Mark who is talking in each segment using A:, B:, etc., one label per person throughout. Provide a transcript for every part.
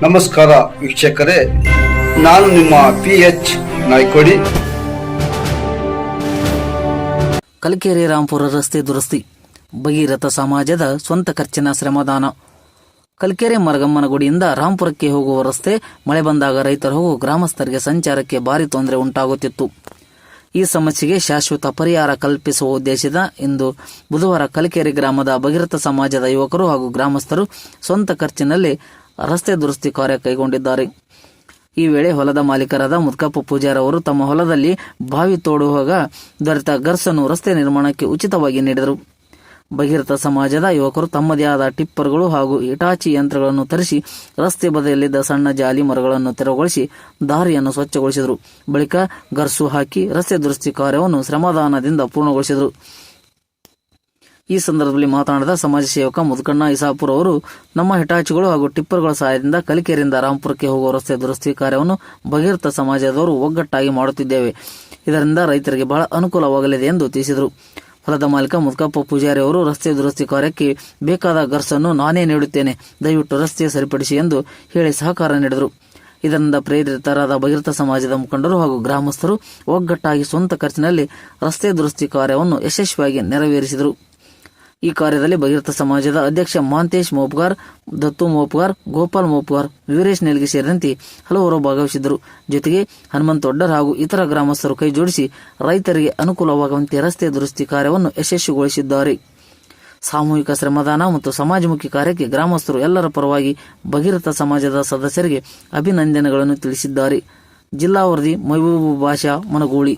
A: ನಮಸ್ಕಾರ ವೀಕ್ಷಕರೇ, ನಾನು ನಿಮ್ಮ PH ನಾಯ್ಕೋಡಿ.
B: ಕಲ್ಕೆರೆ ರಾಂಪುರ ರಸ್ತೆ ದುರಸ್ತಿ, ಭಗೀರಥ ಸಮಾಜದ ಸ್ವಂತ ಖರ್ಚಿನ ಶ್ರಮದಾನ. ಕಲ್ಕೆರೆ ಮರಗಮ್ಮನ ಗುಡಿಯಿಂದ ರಾಂಪುರಕ್ಕೆ ಹೋಗುವ ರಸ್ತೆ ಮಳೆ ಬಂದಾಗ ರೈತರು ಹಾಗೂ ಗ್ರಾಮಸ್ಥರಿಗೆ ಸಂಚಾರಕ್ಕೆ ಭಾರಿ ತೊಂದರೆ ಉಂಟಾಗುತ್ತಿತ್ತು. ಈ ಸಮಸ್ಯೆಗೆ ಶಾಶ್ವತ ಪರಿಹಾರ ಕಲ್ಪಿಸುವ ಉದ್ದೇಶದ ಇಂದು ಬುಧವಾರ ಕಲ್ಕೆರೆ ಗ್ರಾಮದ ಭಗೀರಥ ಸಮಾಜದ ಯುವಕರು ಹಾಗೂ ಗ್ರಾಮಸ್ಥರು ಸ್ವಂತ ಖರ್ಚಿನಲ್ಲಿ ರಸ್ತೆ ದುರಸ್ತಿ ಕಾರ್ಯ ಕೈಗೊಂಡಿದ್ದಾರೆ. ಈ ವೇಳೆ ಹೊಲದ ಮಾಲೀಕರಾದ ಮುದ್ಕಪ್ಪ ಪೂಜಾರ್ ಅವರು ತಮ್ಮ ಹೊಲದಲ್ಲಿ ಬಾವಿ ತೋಡುವಾಗ ದೊರೆತ ಗರ್ಸನ್ನು ರಸ್ತೆ ನಿರ್ಮಾಣಕ್ಕೆ ಉಚಿತವಾಗಿ ನೀಡಿದರು. ಭಗೀರಥ ಸಮಾಜದ ಯುವಕರು ತಮ್ಮದೇ ಆದ ಟಿಪ್ಪರ್ಗಳು ಹಾಗೂ ಹಿಟಾಚಿ ಯಂತ್ರಗಳನ್ನು ತರಿಸಿ ರಸ್ತೆ ಬದಿಯಲ್ಲಿದ್ದ ಸಣ್ಣ ಜಾಲಿ ಮರಗಳನ್ನು ತೆರವುಗೊಳಿಸಿ ದಾರಿಯನ್ನು ಸ್ವಚ್ಛಗೊಳಿಸಿದರು. ಬಳಿಕ ಗರ್ಸು ಹಾಕಿ ರಸ್ತೆ ದುರಸ್ತಿ ಕಾರ್ಯವನ್ನು ಶ್ರಮದಾನದಿಂದ ಪೂರ್ಣಗೊಳಿಸಿದರು. ಈ ಸಂದರ್ಭದಲ್ಲಿ ಮಾತನಾಡಿದ ಸಮಾಜ ಸೇವಕ ಮುದ್ಕಣ್ಣ ಇಸಾಪುರ್ ಅವರು, ನಮ್ಮ ಹಿಟಾಚಿಗಳು ಹಾಗೂ ಟಿಪ್ಪರ್ಗಳ ಸಹಾಯದಿಂದ ಕಲಿಕೆರೆಯಿಂದ ರಾಂಪುರಕ್ಕೆ ಹೋಗುವ ರಸ್ತೆ ದುರಸ್ತಿ ಕಾರ್ಯವನ್ನು ಭಗೀರಥ ಸಮಾಜದವರು ಒಗ್ಗಟ್ಟಾಗಿ ಮಾಡುತ್ತಿದ್ದೇವೆ. ಇದರಿಂದ ರೈತರಿಗೆ ಬಹಳ ಅನುಕೂಲವಾಗಲಿದೆ ಎಂದು ತಿಳಿಸಿದರು. ಹೊಲದ ಮಾಲೀಕ ಮುದ್ಕಪ್ಪ ಪೂಜಾರಿ ಅವರು, ರಸ್ತೆ ದುರಸ್ತಿ ಕಾರ್ಯಕ್ಕೆ ಬೇಕಾದ ಗರ್ಸನ್ನು ನಾನೇ ನೀಡುತ್ತೇನೆ, ದಯವಿಟ್ಟು ರಸ್ತೆ ಸರಿಪಡಿಸಿ ಎಂದು ಹೇಳಿ ಸಹಕಾರ ನೀಡಿದರು. ಇದರಿಂದ ಪ್ರೇರಿತರಾದ ಭಗೀರಥ ಸಮಾಜದ ಮುಖಂಡರು ಹಾಗೂ ಗ್ರಾಮಸ್ಥರು ಒಗ್ಗಟ್ಟಾಗಿ ಸ್ವಂತ ಖರ್ಚಿನಲ್ಲಿ ರಸ್ತೆ ದುರಸ್ತಿ ಕಾರ್ಯವನ್ನು ಯಶಸ್ವಿಯಾಗಿ ನೆರವೇರಿಸಿದರು. ಈ ಕಾರ್ಯದಲ್ಲಿ ಭಗೀರಥ ಸಮಾಜದ ಅಧ್ಯಕ್ಷ ಮಹಾಂತೇಶ್ ಮೋಪ್ಗಾರ್, ದತ್ತು ಮೋಪ್ಗಾರ್, ಗೋಪಾಲ್ ಮೋಪ್ಗಾರ್, ವೀರೇಶ್ ನೆಲ್ಗಿ ಸೇರಿದಂತೆ ಹಲವರು ಭಾಗವಹಿಸಿದ್ದರು. ಜೊತೆಗೆ ಹನುಮಂತ ಒಡ್ಡರ್ ಹಾಗೂ ಇತರ ಗ್ರಾಮಸ್ಥರು ಕೈ ಜೋಡಿಸಿ ರೈತರಿಗೆ ಅನುಕೂಲವಾಗುವಂತೆ ರಸ್ತೆ ದುರಸ್ತಿ ಕಾರ್ಯವನ್ನು ಯಶಸ್ವಿಗೊಳಿಸಿದ್ದಾರೆ. ಸಾಮೂಹಿಕ ಶ್ರಮದಾನ ಮತ್ತು ಸಮಾಜಮುಖಿ ಕಾರ್ಯಕ್ಕೆ ಗ್ರಾಮಸ್ಥರು ಎಲ್ಲರ ಪರವಾಗಿ ಭಗೀರಥ ಸಮಾಜದ ಸದಸ್ಯರಿಗೆ ಅಭಿನಂದನೆಗಳನ್ನು ತಿಳಿಸಿದ್ದಾರೆ. ಜಿಲ್ಲಾ ವರದಿ ಮಹಬೂಬ್ ಬಾಷಾ, ಮನಗೂಳಿ.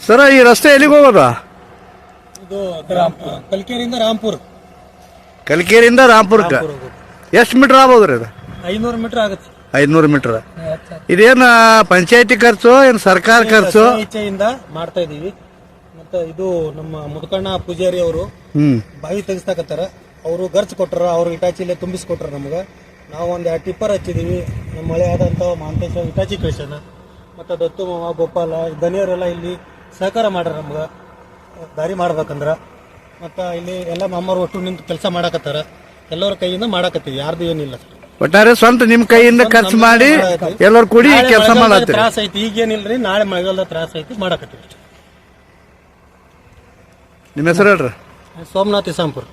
A: ಸರ, ಈ ರಸ್ತೆ ಎಲ್ಲಿಗೆ ಹೋಗೋದ?
C: ಇದು ಕಲ್ಕೆರೆಯಿಂದ ರಾಂಪುರ.
A: ಕಲ್ಕೆರೆಯಿಂದ ರಾಂಪುರಕ್ಕೆ ಎಷ್ಟು ಮೀಟರ್ ಆಗ್ಬೋದ್ರಿ ಇದು?
C: 500 ಮೀಟರ್ ಆಗುತ್ತೆ.
A: 500 ಮೀಟರ್. ಇದೇನು ಪಂಚಾಯತಿ ಖರ್ಚು ಏನು ಸರ್ಕಾರ ಖರ್ಚು?
C: ಇಚ್ಛೆಯಿಂದ ಮಾಡ್ತಾ ಇದೀವಿ. ಮತ್ತೆ ಇದು ನಮ್ಮ ಮುದುಕಣ್ಣ ಪೂಜಾರಿ ಅವರು ಬಾವಿ ತೆಗಿಸ್ತಾಕತ್ತಾರ. ಅವರು ಖರ್ಚು ಕೊಟ್ಟಾರ, ಅವ್ರು ಇಟಾಚಿಲೆ ತುಂಬಿಸ್ಕೊಟ್ರ ನಮ್ಗೆ. ನಾವು ಒಂದು 2 ಟಿಪ್ಪರ್ ಹಚ್ಚಿದೀವಿ. ನಮ್ಮ ಮಳೆ ಆದಂತ ಮಾಂತೇಶ ಇಟಾಚಿ ಕಳಿಸ್ಯಾನ. ಮತ್ತೆ ದತ್ತು ಮಾವ, ಗೋಪಾಲ, ದನಿಯರೆಲ್ಲ ಇಲ್ಲಿ ಸಹಕಾರ ಮಾಡ್ಯಾರ ನಮ್ಗೆ ದಾರಿ ಮಾಡ್ಬೇಕಂದ್ರ. ಮತ್ತು ಇಲ್ಲಿ ಎಲ್ಲ ಮಾಮರು ಒಟ್ಟು ನಿಂತು ಕೆಲಸ ಮಾಡಕತ್ತಾರ. ಎಲ್ಲರ ಕೈಯಿಂದ ಮಾಡಕತ್ತೀವಿ, ಯಾರ್ದು ಏನಿಲ್ಲ.
A: ಒಟ್ಟಾರೆ ಸ್ವಂತ ನಿಮ್ ಕೈಯಿಂದ ಖರ್ಚು ಮಾಡಿ ಎಲ್ಲರೂ ಕೂಡಿ ಕೆಲಸ ಮಾಡತ್ತೀವಿ.
C: ತ್ರಾಸ ಐತಿ, ಈಗೇನಿಲ್ರಿ. ನಾಳೆ ಮಳೆಗಾಲದ ತ್ರಾಸ ಐತಿ, ಮಾಡಕತ್ತೀವಿ.
A: ನಿಮ್ಮ ಹೆಸರು ಹೇಳ್ರಿ?
C: ಸೋಮನಾಥ್ ಇಸಾಂಪುರ್.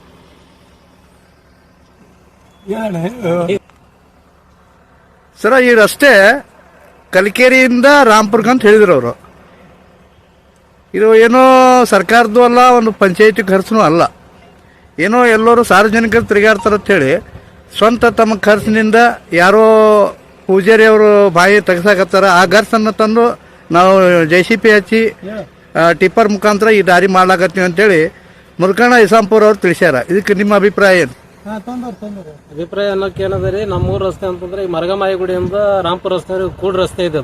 A: ಸರ, ಈ ರಸ್ತೆ ಕಲಿಕೇರಿಯಿಂದ ರಾಂಪುರ್ಗೆ ಅಂತ ಹೇಳಿದ್ರು ಅವರು. ಇದು ಏನೋ ಸರ್ಕಾರದ್ದು ಅಲ್ಲ, ಒಂದು ಪಂಚಾಯತಿ ಖರ್ಚು ಅಲ್ಲ. ಏನೋ ಎಲ್ಲರೂ ಸಾರ್ವಜನಿಕರು ತಿರುಗಾಡ್ತಾರ ಅಂತ ಹೇಳಿ ಸ್ವಂತ ತಮ್ಮ ಖರ್ಚಿನಿಂದ ಯಾರೋ ಪೂಜಾರಿ ಅವರು ಬಾಯಿ ತೆಗ್ಸಾಕತ್ತಾರ. ಆ ಖರ್ಚನ್ನು ತಂದು ನಾವು JCP ಹಚ್ಚಿ ಟಿಪ್ಪರ್ ಮುಖಾಂತರ ಈ ದಾರಿ ಮಾಡ್ಲಾಕತ್ತೀವಿ ಅಂತೇಳಿ ಮುರುಕಣ್ಣ ಇಸಾಂಪುರ್ ಅವ್ರು ತಿಳಿಸ್ಯಾರ. ಇದಕ್ಕೆ ನಿಮ್ಮ ಅಭಿಪ್ರಾಯ ಏನು?
D: ಅಭಿಪ್ರಾಯ ಅನ್ನೋಕೆ ಏನದ ರೀ, ನಮ್ಮೂರು ರಸ್ತೆ ಅಂತಂದ್ರೆ ಈ ಮರಗಮಾಯಿಗುಡಿಯಿಂದ ರಾಂಪುರ ರಸ್ತೆ ಕೂಡ ರಸ್ತೆ ಇದೆ.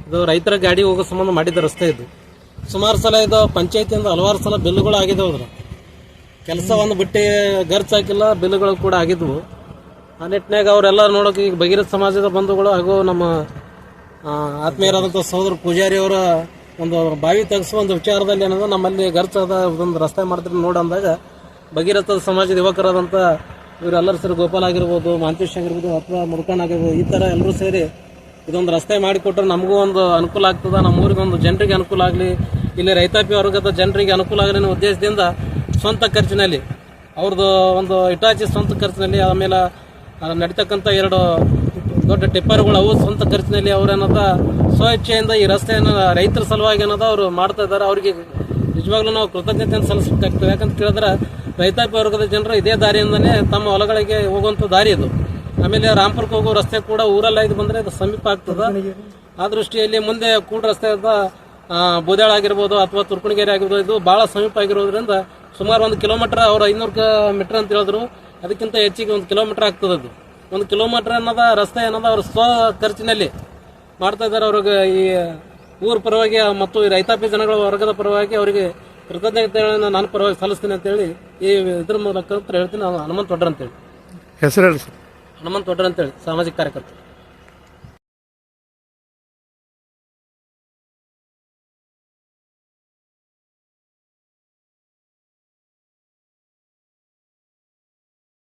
D: ಇದು ರೈತರ ಗಾಡಿ ಹೋಗೋ ಸಂಬಂಧ ಮಾಡಿದ ರಸ್ತೆ ಇದು. ಸುಮಾರು ಸಲ ಇದು ಪಂಚಾಯತಿಯಿಂದ ಹಲವಾರು ಸಲ ಬಿಲ್ಗಳು ಆಗಿದ್ದವು. ಅದ್ರ ಕೆಲಸ ಒಂದು ಬಿಟ್ಟು ಖರ್ಚು ಹಾಕಿಲ್ಲ, ಬಿಲ್ಗಳು ಕೂಡ ಆಗಿದ್ವು. ಆ ನಿಟ್ಟಿನಾಗ ಅವರೆಲ್ಲ ನೋಡೋಕೆ ಈಗ ಭಗೀರಥ ಸಮಾಜದ ಬಂಧುಗಳು ಹಾಗೂ ನಮ್ಮ ಆತ್ಮೀಯರಾದಂಥ ಸಹೋದರ ಪೂಜಾರಿ ಅವರ ಒಂದು ಬಾವಿ ತೆಗೆಸುವ ಒಂದು ವಿಚಾರದಲ್ಲಿ ಏನಂದ್ರೆ ನಮ್ಮಲ್ಲಿ ಖರ್ಚಾದ ಒಂದು ರಸ್ತೆ ಮಾಡ್ತಾರೆ ನೋಡಂದಾಗ ಭಗೀರಥ ಸಮಾಜದ ಯುವಕರಾದಂಥ ಇವರೆಲ್ಲರೂ ಸೇರಿ ಗೋಪಾಲ್ ಆಗಿರ್ಬೋದು, ಮಾಂತೇಶ್ ಆಗಿರ್ಬೋದು, ಅಥವಾ ಮುರುಕಣ್ಣ ಆಗಿರ್ಬೋದು, ಈ ಥರ ಎಲ್ಲರೂ ಸೇರಿ ಇದೊಂದು ರಸ್ತೆ ಮಾಡಿಕೊಟ್ರೆ ನಮಗೂ ಒಂದು ಅನುಕೂಲ ಆಗ್ತದೆ, ನಮ್ಮ ಊರಿಗೆ ಒಂದು ಜನರಿಗೆ ಅನುಕೂಲ ಆಗಲಿ, ಇಲ್ಲಿ ರೈತಾಪಿ ವರ್ಗದ ಜನರಿಗೆ ಅನುಕೂಲ ಆಗಲಿ ಅನ್ನೋ ಉದ್ದೇಶದಿಂದ ಸ್ವಂತ ಖರ್ಚಿನಲ್ಲಿ ಅವ್ರದ್ದು ಒಂದು ಇಟಾಚಿ ಸ್ವಂತ ಖರ್ಚಿನಲ್ಲಿ, ಆಮೇಲೆ ನಡೀತಕ್ಕಂಥ 2 ದೊಡ್ಡ ಟಿಪ್ಪರ್ಗಳು ಅವು ಸ್ವಂತ ಖರ್ಚಿನಲ್ಲಿ ಅವರೇನದ ಸ್ವ ಇಚ್ಛೆಯಿಂದ ಈ ರಸ್ತೆಯನ್ನು ರೈತರ ಸಲುವಾಗಿ ಏನದ ಅವರು ಮಾಡ್ತಾ ಇದ್ದಾರೆ. ಅವರಿಗೆ ನಿಜವಾಗ್ಲೂ ನಾವು ಕೃತಜ್ಞತೆಯನ್ನು ಸಲ್ಲಿಸಬೇಕಾಗ್ತದೆ. ಯಾಕಂತ ಕೇಳಿದ್ರೆ ರೈತಾಪಿ ವರ್ಗದ ಜನರು ಇದೇ ದಾರಿಯಿಂದನೇ ತಮ್ಮ ಹೊಲಗಳಿಗೆ ಹೋಗುವಂಥ ದಾರಿ ಇದು. ಆಮೇಲೆ ರಾಂಪುರಕ್ಕೆ ಹೋಗೋ ರಸ್ತೆ ಕೂಡ ಊರಲ್ಲ ಇದು ಬಂದರೆ ಇದು ಸಮೀಪ ಆಗ್ತದೆ. ಆ ದೃಷ್ಟಿಯಲ್ಲಿ ಮುಂದೆ ಕೂಡ ರಸ್ತೆ ಬೂದ್ಯಾಳ ಆಗಿರ್ಬೋದು ಅಥವಾ ತುರ್ಕುಣಗೇರಿ ಆಗಿರ್ಬೋದು, ಇದು ಭಾಳ ಸಮೀಪ ಆಗಿರೋದ್ರಿಂದ ಸುಮಾರು 1 ಕಿಲೋಮೀಟರ್, ಅವ್ರು 500 ಮೀಟರ್ ಅಂತ ಹೇಳಿದ್ರು, ಅದಕ್ಕಿಂತ ಹೆಚ್ಚಿಗೆ 1 ಕಿಲೋಮೀಟರ್ ಆಗ್ತದೆ. ಅದು 1 ಕಿಲೋಮೀಟರ್ ಅನ್ನೋದ ರಸ್ತೆ ಅನ್ನೋದು ಅವ್ರ ಸ್ವ ಖರ್ಚಿನಲ್ಲಿ ಮಾಡ್ತಾ ಇದ್ದಾರೆ. ಅವ್ರಿಗೆ ಈ ಊರ ಪರವಾಗಿ ಮತ್ತು ಈ ರೈತಾಪಿ ಜನಗಳ ವರ್ಗದ ಪರವಾಗಿ ಅವರಿಗೆ ಕೃತಜ್ಞತೆಗಳನ್ನು ನಾನು ಪರವಾಗಿ ಸಲ್ಲಿಸ್ತೀನಿ ಅಂತೇಳಿ ಈ ಇದ್ರ ಮೂಲಕ ಹೇಳ್ತೀನಿ. ನಾನು ಹನುಮಂತ ಒಡ್ರ ಅಂತೇಳಿ.
A: ಹೆಸರು ಹೇಳಿ ಸರ್?
D: ಹನುಮಂತ ಒಡ್ರ ಅಂತೇಳಿ, ಸಾಮಾಜಿಕ ಕಾರ್ಯಕರ್ತರು.